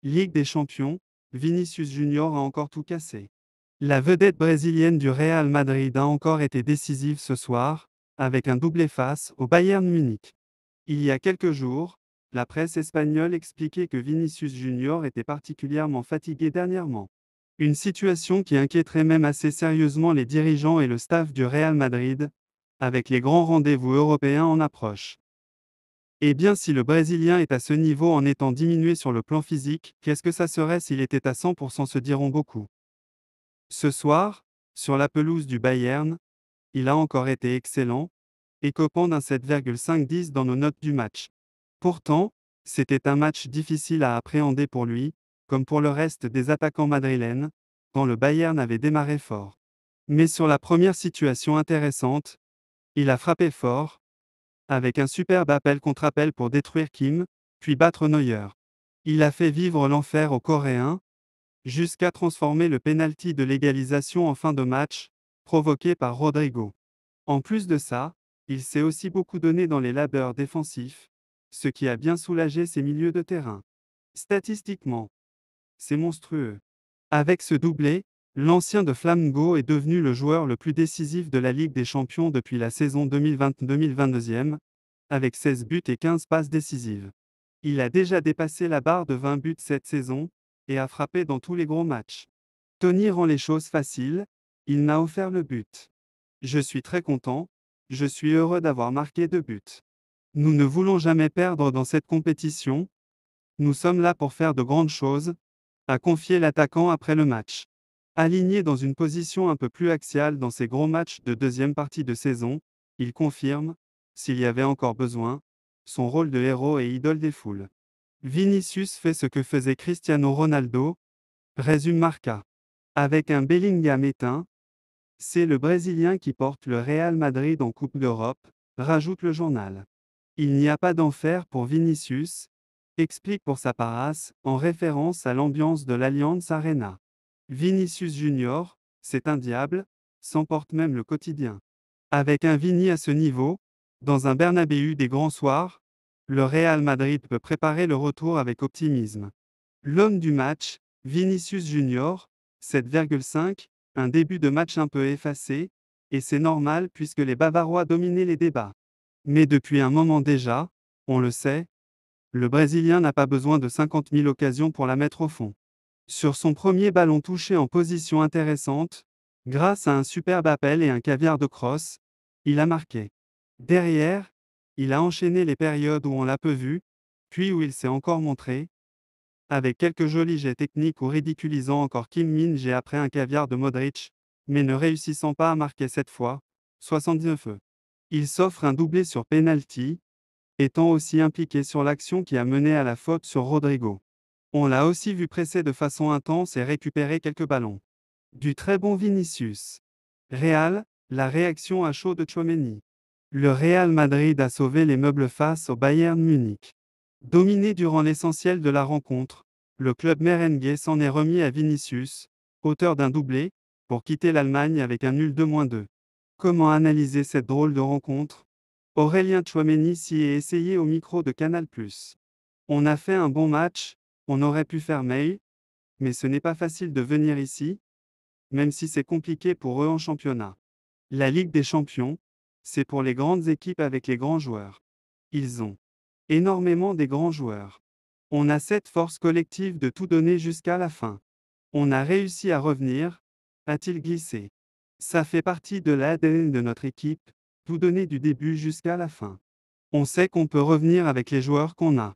Ligue des champions, Vinicius Junior a encore tout cassé. La vedette brésilienne du Real Madrid a encore été décisive ce soir, avec un doublé face au Bayern Munich. Il y a quelques jours, la presse espagnole expliquait que Vinicius Junior était particulièrement fatigué dernièrement. Une situation qui inquiéterait même assez sérieusement les dirigeants et le staff du Real Madrid, avec les grands rendez-vous européens en approche. Eh bien, si le Brésilien est à ce niveau en étant diminué sur le plan physique, qu'est-ce que ça serait s'il était à 100%, se diront beaucoup. Ce soir, sur la pelouse du Bayern, il a encore été excellent, écopant d'un 7,5/10 dans nos notes du match. Pourtant, c'était un match difficile à appréhender pour lui, comme pour le reste des attaquants madrilènes, quand le Bayern avait démarré fort. Mais sur la première situation intéressante, il a frappé fort, avec un superbe appel contre appel pour détruire Kim, puis battre Neuer. Il a fait vivre l'enfer aux Coréens, jusqu'à transformer le pénalty de l'égalisation en fin de match, provoqué par Rodrigo. En plus de ça, il s'est aussi beaucoup donné dans les labeurs défensifs, ce qui a bien soulagé ses milieux de terrain. Statistiquement, c'est monstrueux. Avec ce doublé, l'ancien de Flamengo est devenu le joueur le plus décisif de la Ligue des Champions depuis la saison 2020-2022, avec 16 buts et 15 passes décisives. Il a déjà dépassé la barre de 20 buts cette saison, et a frappé dans tous les gros matchs. Tony rend les choses faciles, il m'a offert le but. Je suis très content, je suis heureux d'avoir marqué 2 buts. Nous ne voulons jamais perdre dans cette compétition, nous sommes là pour faire de grandes choses, a confié l'attaquant après le match. Aligné dans une position un peu plus axiale dans ses gros matchs de deuxième partie de saison, il confirme, s'il y avait encore besoin, son rôle de héros et idole des foules. Vinicius fait ce que faisait Cristiano Ronaldo, résume Marca. Avec un Bellingham éteint, c'est le Brésilien qui porte le Real Madrid en Coupe d'Europe, rajoute le journal. Il n'y a pas d'enfer pour Vinicius, explique pour sa paroisse, en référence à l'ambiance de l'Allianz Arena. Vinicius Junior, c'est un diable, s'emporte même le quotidien. Avec un Vini à ce niveau, dans un Bernabéu des grands soirs, le Real Madrid peut préparer le retour avec optimisme. L'homme du match, Vinicius Junior, 7,5, un début de match un peu effacé, et c'est normal puisque les Bavarois dominaient les débats. Mais depuis un moment déjà, on le sait, le Brésilien n'a pas besoin de 50 000 occasions pour la mettre au fond. Sur son premier ballon touché en position intéressante, grâce à un superbe appel et un caviar de crosse, il a marqué. Derrière, il a enchaîné les périodes où on l'a peu vu, puis où il s'est encore montré, avec quelques jolis jets techniques ou ridiculisant encore Kim Min-jae après un caviar de Modric, mais ne réussissant pas à marquer cette fois, 79 feux. Il s'offre un doublé sur penalty, étant aussi impliqué sur l'action qui a mené à la faute sur Rodrigo. On l'a aussi vu presser de façon intense et récupérer quelques ballons. Du très bon Vinicius. Real, la réaction à chaud de Tchouaméni. Le Real Madrid a sauvé les meubles face au Bayern Munich. Dominé durant l'essentiel de la rencontre, le club merengue s'en est remis à Vinicius, auteur d'un doublé, pour quitter l'Allemagne avec un nul 2-2. Comment analyser cette drôle de rencontre? Aurélien Tchouaméni s'y est essayé au micro de Canal+. On a fait un bon match, on aurait pu faire mieux, mais ce n'est pas facile de venir ici, même si c'est compliqué pour eux en championnat. La Ligue des Champions, c'est pour les grandes équipes avec les grands joueurs. Ils ont énormément des grands joueurs. On a cette force collective de tout donner jusqu'à la fin. On a réussi à revenir, a-t-il glissé. Ça fait partie de l'ADN de notre équipe, tout donner du début jusqu'à la fin. On sait qu'on peut revenir avec les joueurs qu'on a.